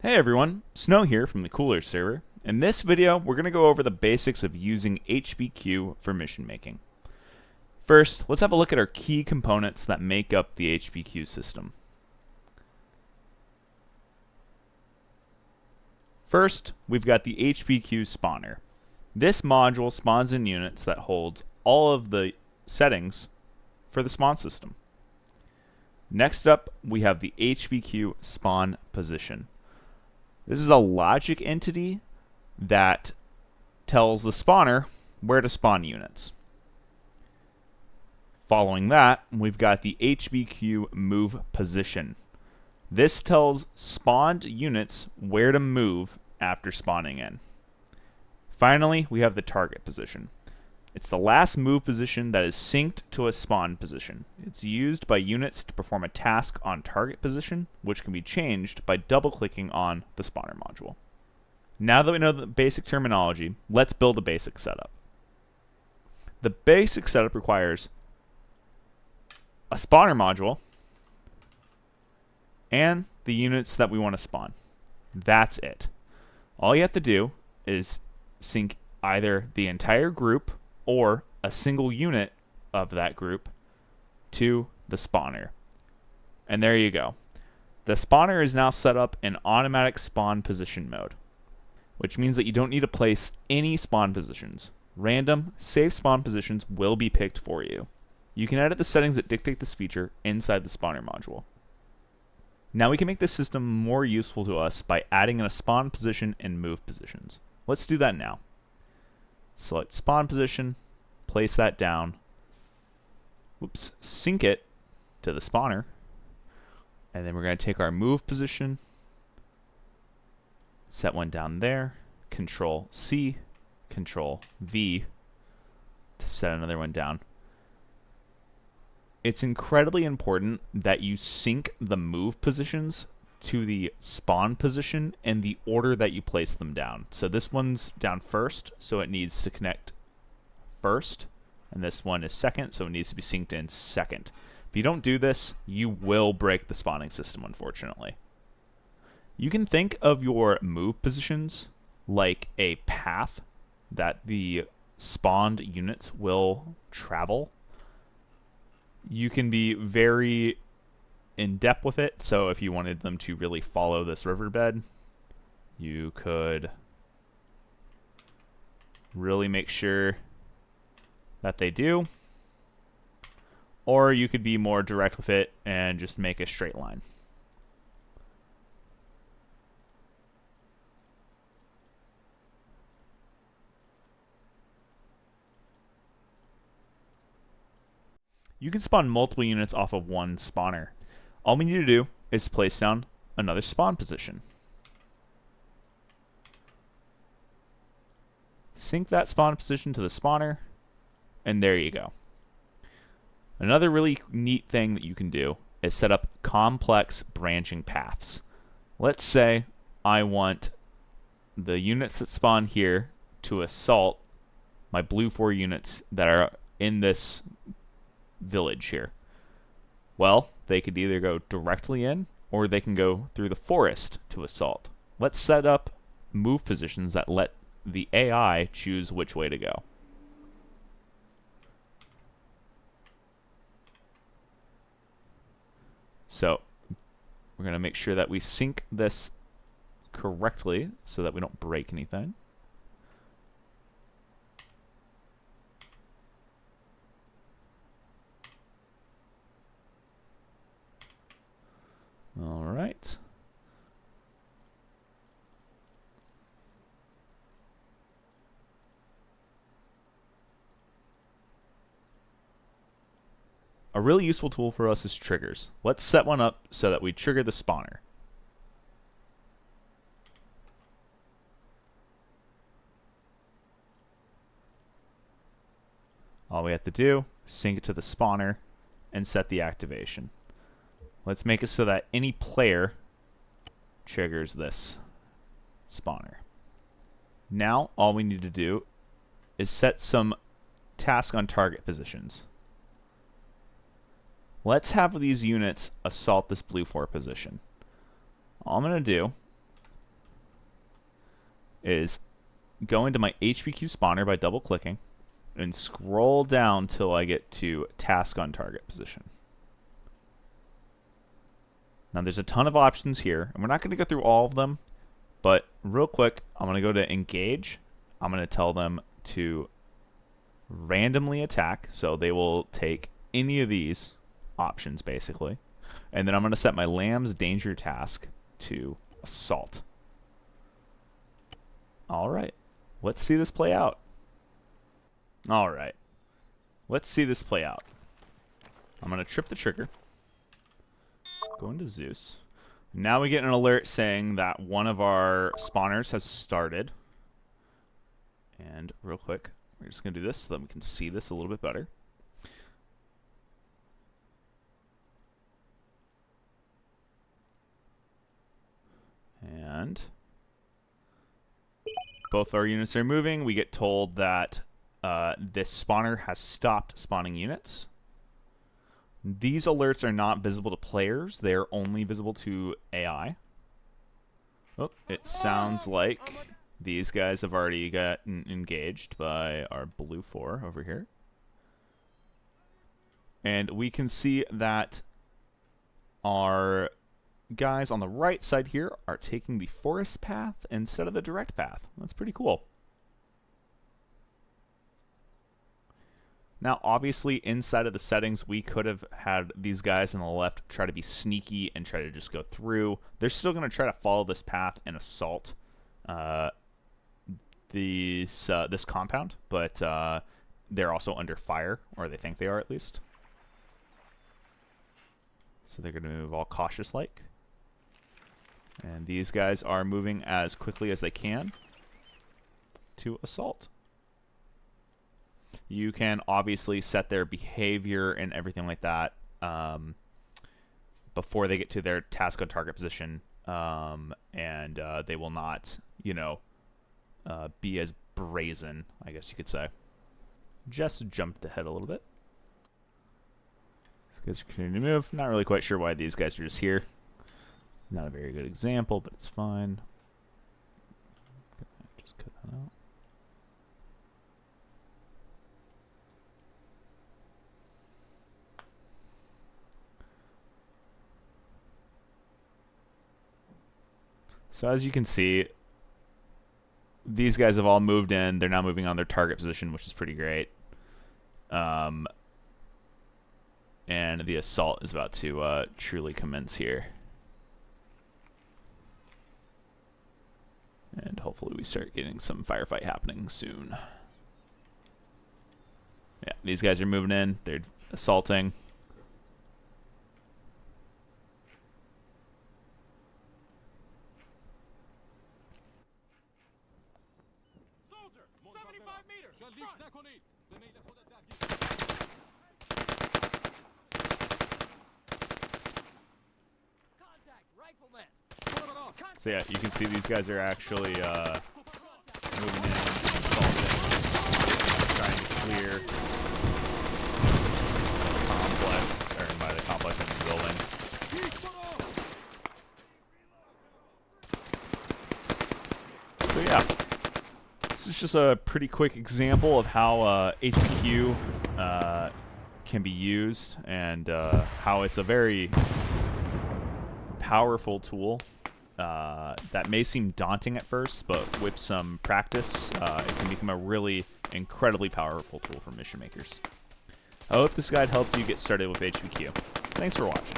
Hey everyone, Snow here from the Cooler server. In this video, we're going to go over the basics of using HBQ for mission making. First, let's have a look at our key components that make up the HBQ system. First, we've got the HBQ spawner. This module spawns in units that holds all of the settings for the spawn system. Next up, we have the HBQ spawn position. This is a logic entity that tells the spawner where to spawn units. Following that, we've got the HBQ move position. This tells spawned units where to move after spawning in. Finally, we have the target position. It's the last move position that is synced to a spawn position. It's used by units to perform a task on target position, which can be changed by double-clicking on the spawner module. Now that we know the basic terminology, let's build a basic setup. The basic setup requires a spawner module and the units that we want to spawn. That's it. All you have to do is sync either the entire group or a single unit of that group to the spawner. And there you go. The spawner is now set up in automatic spawn position mode, which means that you don't need to place any spawn positions. Random, safe spawn positions will be picked for you. You can edit the settings that dictate this feature inside the spawner module. Now we can make this system more useful to us by adding in a spawn position and move positions. Let's do that now. Select spawn position, place that down, sync it to the spawner, and then we're going to take our move position, set one down there, Control C, Control V to set another one down. It's incredibly important that you sync the move positions to the spawn position in the order that you place them down. So this one's down first, so it needs to connect first, and this one is second, so it needs to be synced in second. If you don't do this, you will break the spawning system, unfortunately. You can think of your move positions like a path that the spawned units will travel. You can be very in depth with it, so if you wanted them to really follow this riverbed, you could really make sure that they do, or you could be more direct with it and just make a straight line. You can spawn multiple units off of one spawner. All we need to do is place down another spawn position. Sync that spawn position to the spawner, and there you go. Another really neat thing that you can do is set up complex branching paths. Let's say I want the units that spawn here to assault my blue 4 units that are in this village here. Well, they could either go directly in, or they can go through the forest to assault. Let's set up move positions that let the AI choose which way to go. So we're going to make sure that we sync this correctly so that we don't break anything. All right. A really useful tool for us is triggers. Let's set one up so that we trigger the spawner. All we have to do is sync it to the spawner and set the activation. Let's make it so that any player triggers this spawner. Now, all we need to do is set some task on target positions. Let's have these units assault this blue 4 position. All I'm going to do is go into my HBQ spawner by double-clicking and scroll down till I get to task on target position. Now there's a ton of options here, and we're not going to go through all of them, but real quick, I'm going to go to engage. I'm going to tell them to randomly attack, so they will take any of these options basically. And then I'm going to set my lamb's danger task to assault. All right, let's see this play out. All right, let's see this play out. I'm going to trip the trigger. Go into Zeus. Now we get an alert saying that one of our spawners has started. And real quick, we're just going to do this so that we can see this a little bit better. And both our units are moving. We get told that this spawner has stopped spawning units. These alerts are not visible to players. They're only visible to AI. Oh, it sounds like these guys have already gotten engaged by our blue 4 over here. And we can see that our guys on the right side here are taking the forest path instead of the direct path. That's pretty cool. Now, obviously, inside of the settings, we could have had these guys on the left try to be sneaky and try to just go through. They're still going to try to follow this path and assault this compound, but they're also under fire, or they think they are at least. So they're going to move all cautious-like. And these guys are moving as quickly as they can to assault. You can obviously set their behavior and everything like that before they get to their task on target position, and they will not, you know, be as brazen, I guess you could say. Just jumped ahead a little bit. These guys are continuing to move. Not really quite sure why these guys are just here. Not a very good example, but it's fine. Just cut that out. So as you can see, these guys have all moved in. They're now moving on their target position, which is pretty great. And the assault is about to truly commence here. And hopefully we start getting some firefight happening soon. Yeah, these guys are moving in. They're assaulting. So yeah, you can see these guys are actually moving in, assaulting, trying to clear the complex, or by the complex, I mean building. So yeah, this is just a pretty quick example of how HBQ can be used, and how it's a very powerful tool. That may seem daunting at first, but with some practice, it can become a really incredibly powerful tool for mission makers. I hope this guide helped you get started with HBQ. Thanks for watching.